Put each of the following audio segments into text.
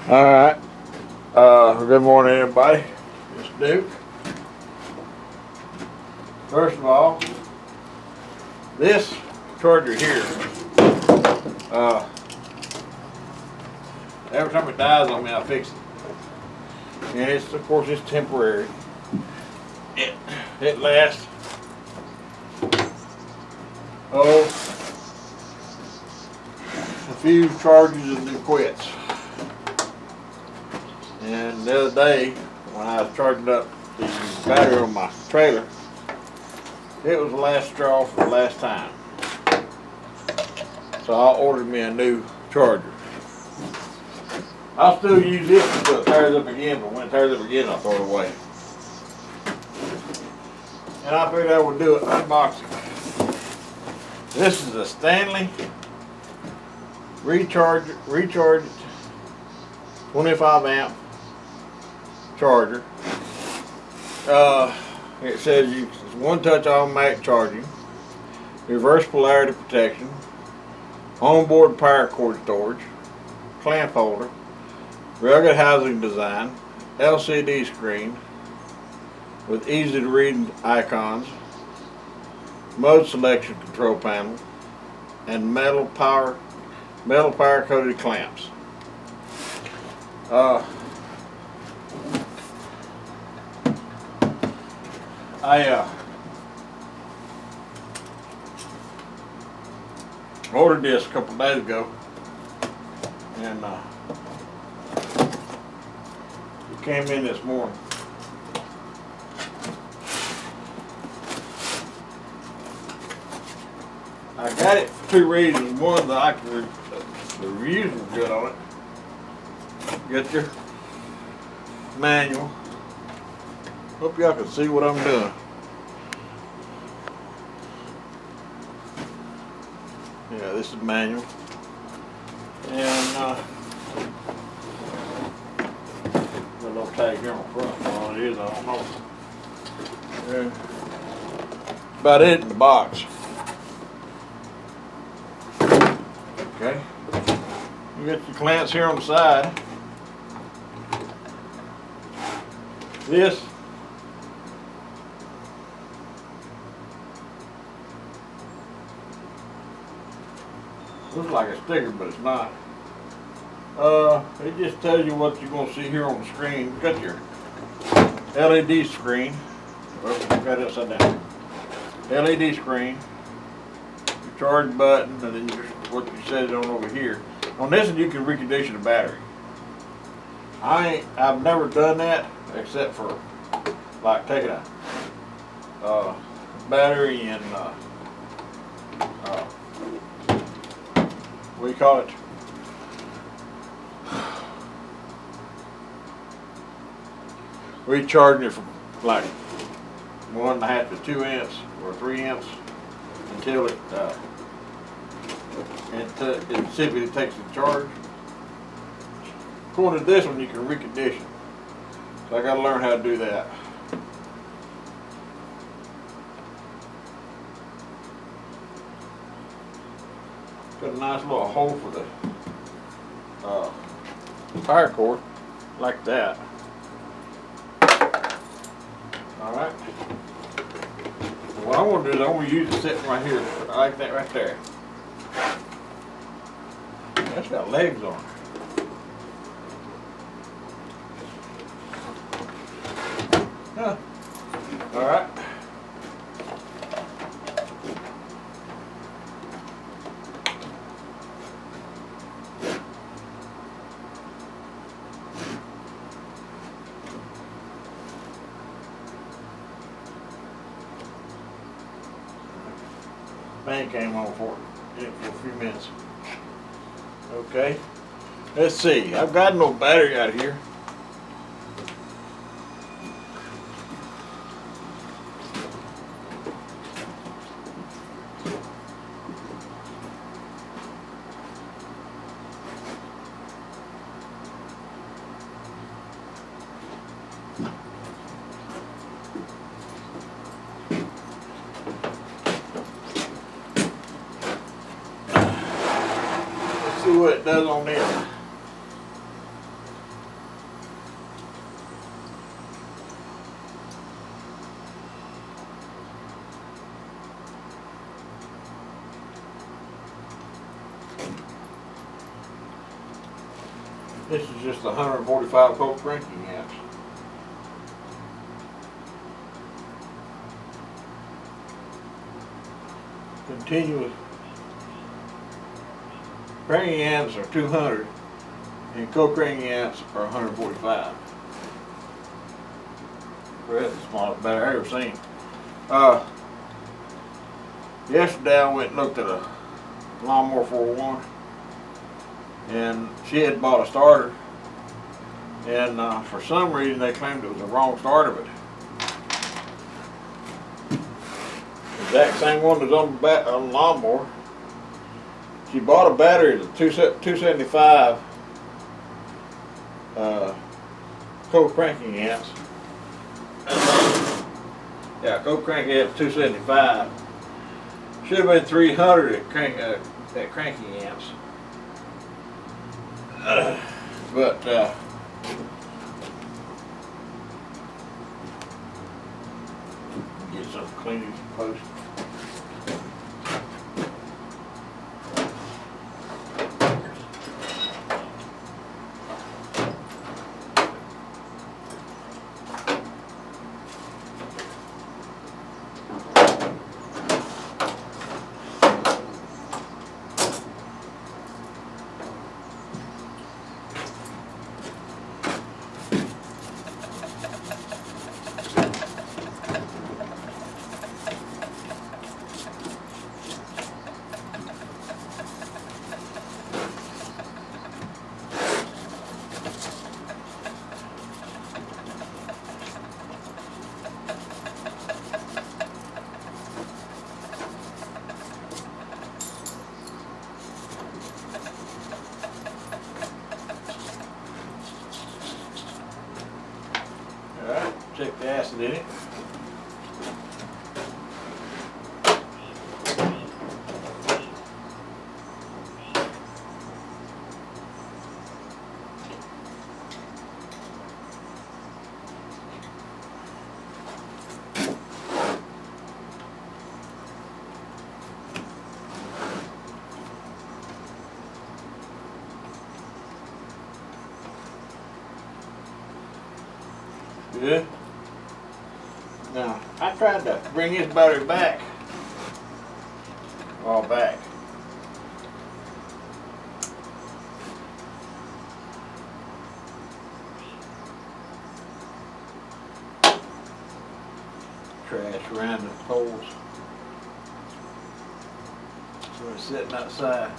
Alright, good morning everybody. It's Duke. First of all, this charger here, every time it dies on me I fix it. And it's, of course, it's temporary. It lasts, a few charges and then quits. And the other day, when I was charging up the battery on my trailer, it was the last straw for the last time. So I ordered me a new charger. I'll still use this until it tears up again, but when it tears up again, I'll throw it away. And I figured I would do it unboxing. This is a Stanly recharged 25 amp charger. It says it's one touch automatic charging, reverse polarity protection, onboard power cord storage, clamp holder, rugged housing design, LCD screen with easy to read icons, mode selection control panel, and metal power coated clamps. I ordered this a couple days ago, and it came in this morning. I got it for two reasons. One, that the reviews were good on it. Get your manual. Hope y'all can see what I'm doing. Yeah, this is manual. And got a little tag here on the front. What it is, I don't know. Yeah. About it in the box. Okay. You got your clamps here on the side. This looks like a sticker, but it's not. It just tells you what you're going to see here on the screen. You got your LED screen. Well, got it upside down. LED screen. Your charge button, and then what you set it on over here. On this one, you can recondition the battery. I've never done that except for like taking a battery and what do you call it? Recharging it from like 1.5 to 2 amps or 3 amps until it simply takes the charge. According to this one, you can recondition. So I got to learn how to do that. Got a nice little hole for the power cord, like that. Alright. What I'm going to do is I'm going to use it sitting right here. I like that right there. That's got legs on it. Huh. Alright. Fan came on for a few minutes. Okay. Let's see. I've got no battery out here. See what it does on there. This is just 145 cold cranking amps. Continuous cranking amps are 200 and co-cranking amps are 145. That's the smallest battery I've ever seen. Yesterday I went and looked at a lawnmower 401 and she had bought a starter, and for some reason they claimed it was the wrong start of it. Exact same one that's on the lawnmower. She bought a battery of 275 co-cranking amps. Yeah, co-cranking amps 275. Should have been 300 at cranking amps. But get some cleaning post. Alright, check the acid in it. Good. Now, I tried to bring this battery back a while back. Trash around the poles. So it's sitting outside.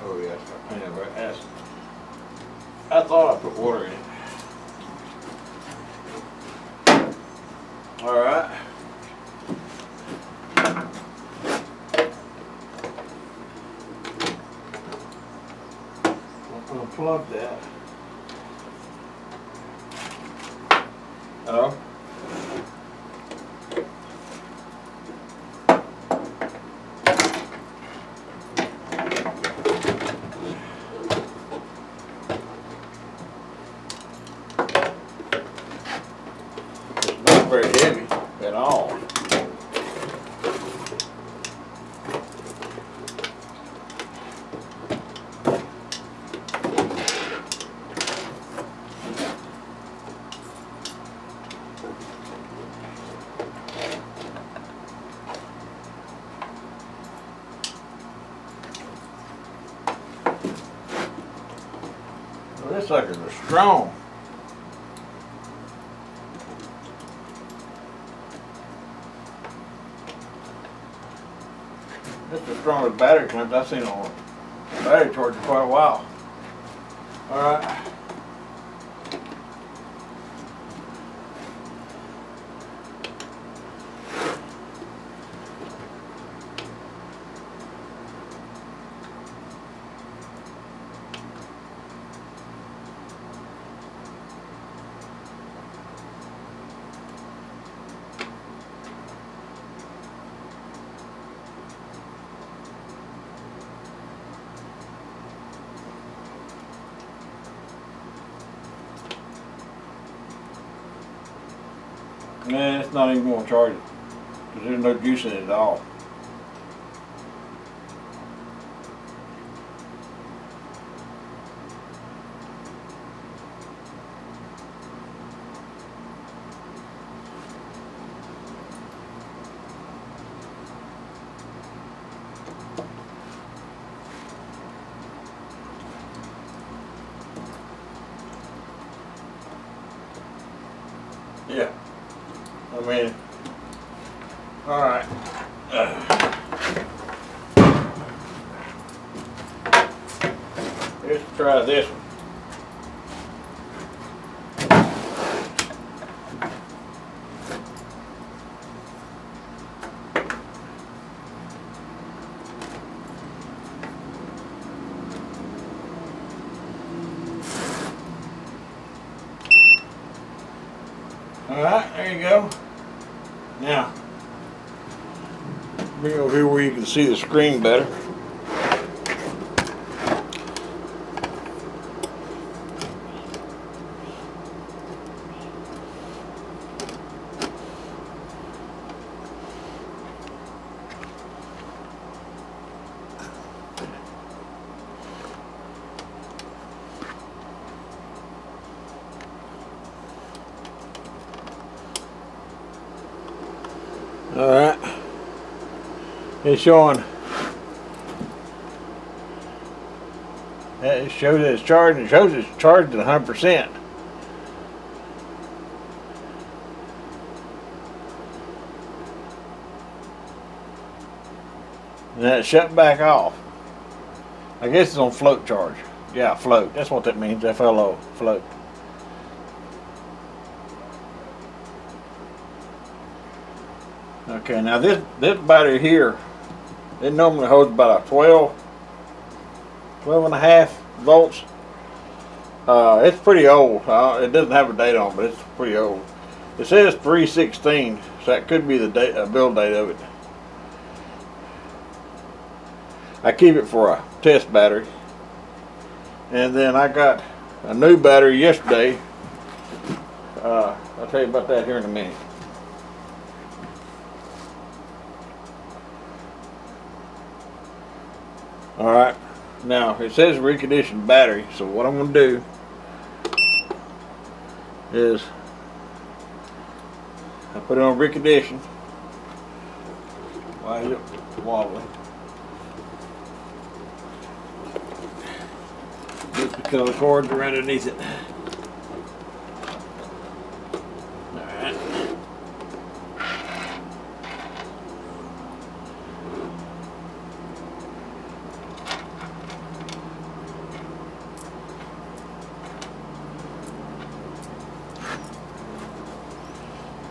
Oh yeah, I never asked. I thought I put water in it. All right. I'm gonna plug that. Oh. Not very heavy at all. Well, this suckers are strong. This is the strongest battery clamps I've seen on a battery charger for quite a while. Alright. Nah, it's not even going to charge it because there's no juice in it at all. Yeah, I mean, all right. Let's try this one. Alright, there you go. Now, bring it over here where you can see the screen better. Alright, it's showing, it shows that it's charged, and it shows it's charged at 100%. And then it shut back off. I guess it's on float charge. Yeah, float, that's what that means, FLO, float. Okay, now this battery here, it normally holds about a 12 and a half volts. It's pretty old. It doesn't have a date on, but it's pretty old. It says 316, so that could be the build date of it. I keep it for a test battery. And then I got a new battery yesterday. I'll tell you about that here in a minute. Alright, now it says reconditioned battery, so what I'm going to do is I put it on recondition. Why is it wobbling? Just because the cords are underneath it. Alright.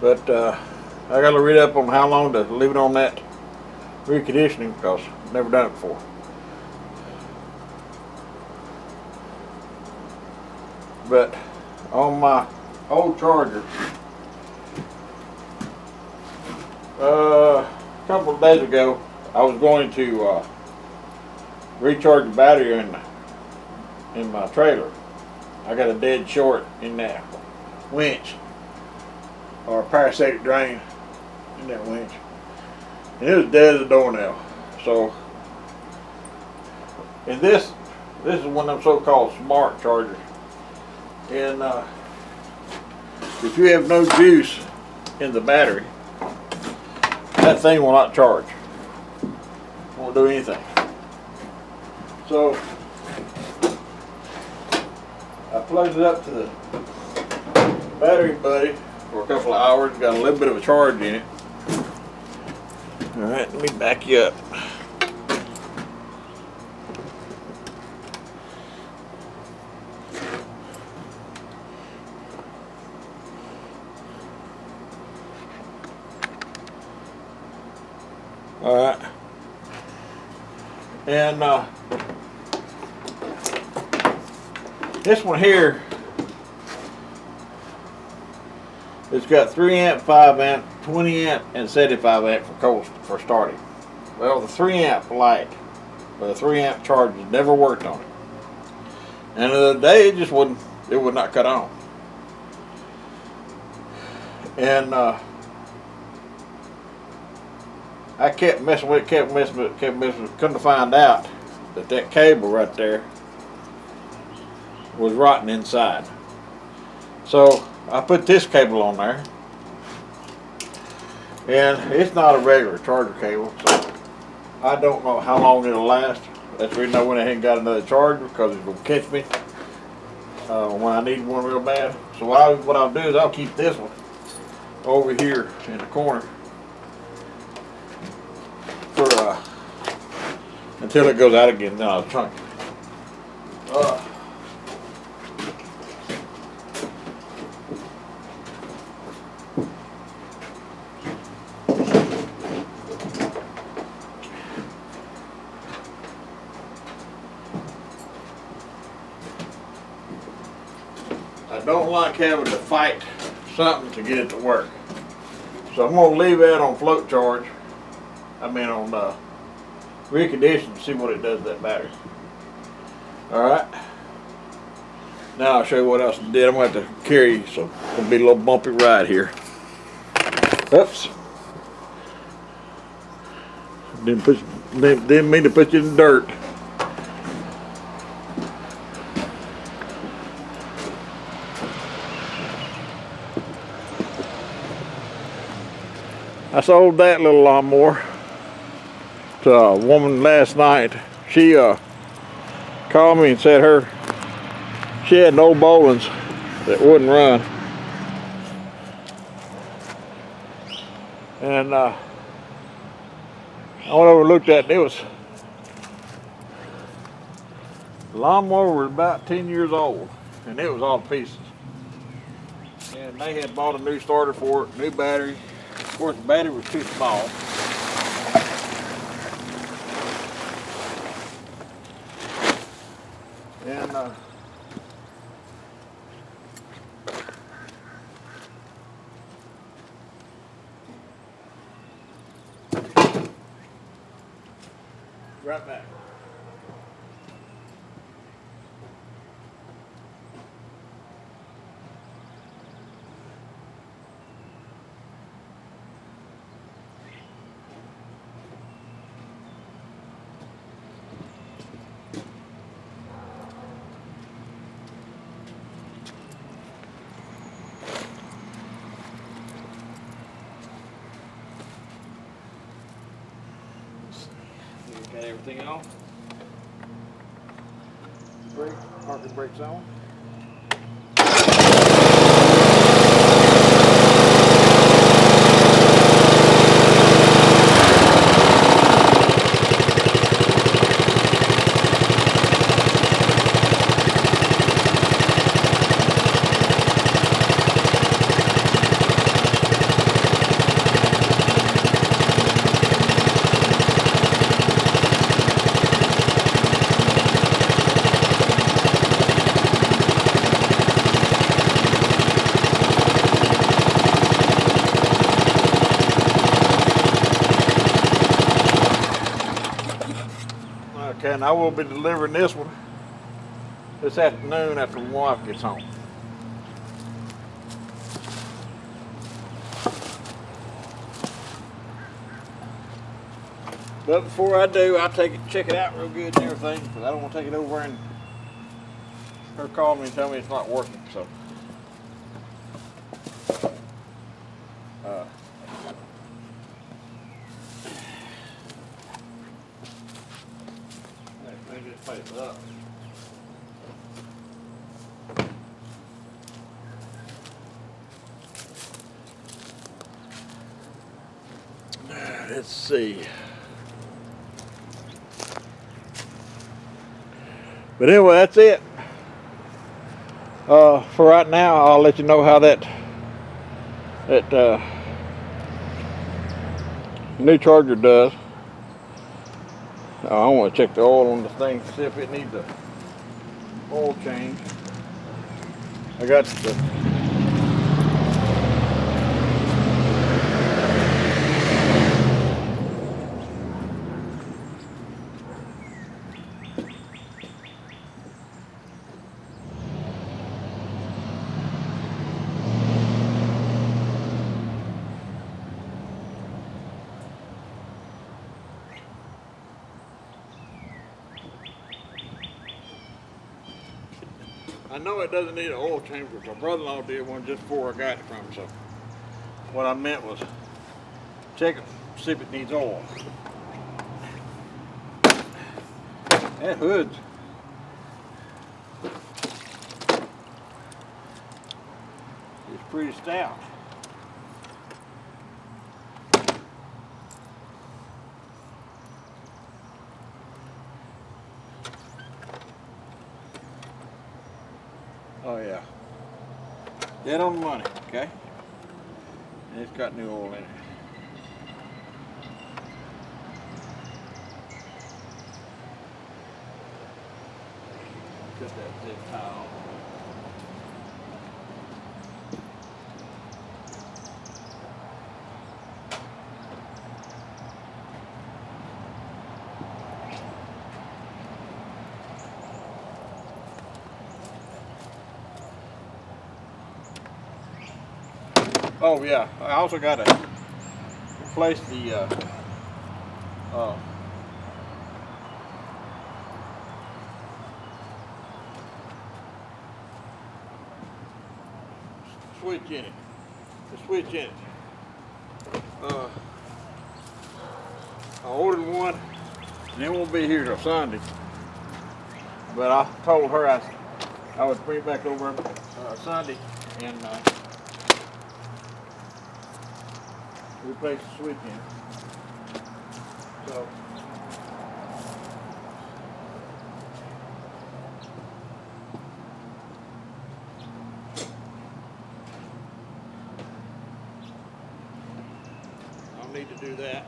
But I got to read up on how long to leave it on that reconditioning because I've never done it before. But on my old charger, a couple of days ago, I was going to recharge the battery in my trailer. I got a dead short in that winch, or a parasitic drain in that winch, and it was dead as a doornail. So, and this is one of them so-called smart chargers. And if you have no juice in the battery, that thing will not charge. Won't do anything. So I plugged it up to the battery buddy for a couple of hours. Got a little bit of a charge in it. All right, let me back you up. All right, and this one here, it's got 3 amp, 5 amp, 20 amp, and 75 amp for starting. Well, the 3 amp light, or the 3 amp charger never worked on it. And the other day, it just wouldn't, it would not cut on. And I kept messing with it, kept messing with it. Couldn't find out that cable right there was rotten inside. So I put this cable on there, and it's not a regular charger cable, so I don't know how long it'll last. That's the reason I went ahead and got another charger, because it's gonna catch me when I need one real bad. So what I'll do is I'll keep this one over here in the corner for until it goes out again. Then I'll trunk it. I don't like having to fight something to get it to work. So I'm going to leave that on float charge. I mean on recondition to see what it does to that battery. Alright. Now I'll show you what else I did. I'm going to have to carry you, so it's going to be a little bumpy ride here. Oops. Didn't mean to put you in the dirt. I sold that little lawnmower to a woman last night. She called me and said she had an old Boulans that wouldn't run. And I went over and looked at it. It was, the lawnmower was about 10 years old, and it was all to pieces. And they had bought a new starter for it, new battery. Of course, the battery was too small. And right back. Got everything off. Parking brakes on. Okay, and I will be delivering this one this afternoon after my wife gets home. But before I do, I'll check it out real good and everything, because I don't want to take it over and her call me and tell me it's not working. So let me just face it up. Let's see. But anyway, that's it. For right now, I'll let you know how that new charger does. I want to check the oil on the thing, see if it needs a oil change. I got the I know it doesn't need an oil change, but my brother-in-law did one just before I got it from him. So what I meant was check it, see if it needs oil. That hood's pretty stout. Oh yeah, dead on the money, okay? And it's got new oil in it. Cut that zip tie off. Oh yeah, I also got to replace the switch in it. The switch in it. I ordered one, and it won't be here till Sunday. But I told her I would bring it back over Sunday and replace the switch in it. So I'll need to do that.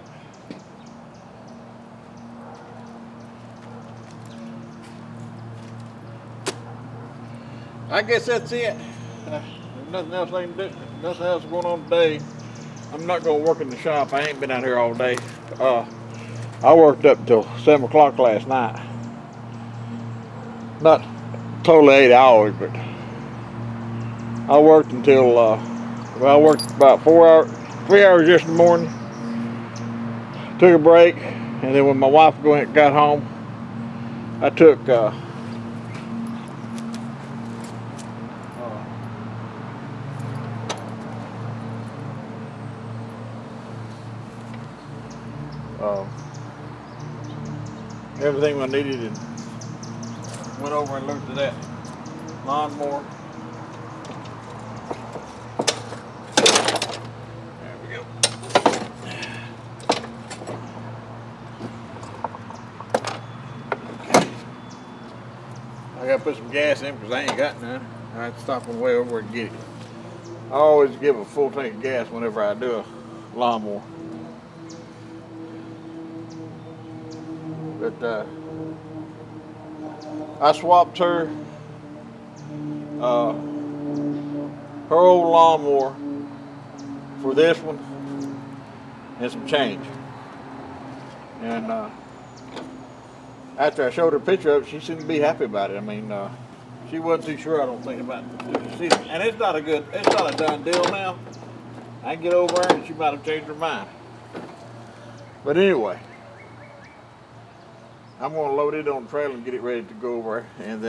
I guess that's it. There's nothing else I can do. Nothing else going on today. I'm not going to work in the shop. I ain't been out here all day. I worked up until 7 o'clock last night. Not totally 8 hours, but I worked until, well, I worked about 3 hours yesterday morning. Took a break, and then when my wife got home, I took everything I needed and went over and looked at that lawnmower. There we go. Okay. I gotta put some gas in because I ain't got none. I had to stop on the way over and get it. I always give a full tank of gas whenever I do a lawnmower. But I swapped her old lawnmower for this one and some change. And after I showed her a picture of it, she seemed to be happy about it. I mean, she wasn't too sure, I don't think, about it. And it's not a done deal now. I can get over there and she might have changed her mind. But anyway, I'm going to load it on the trailer and get it ready to go over, and then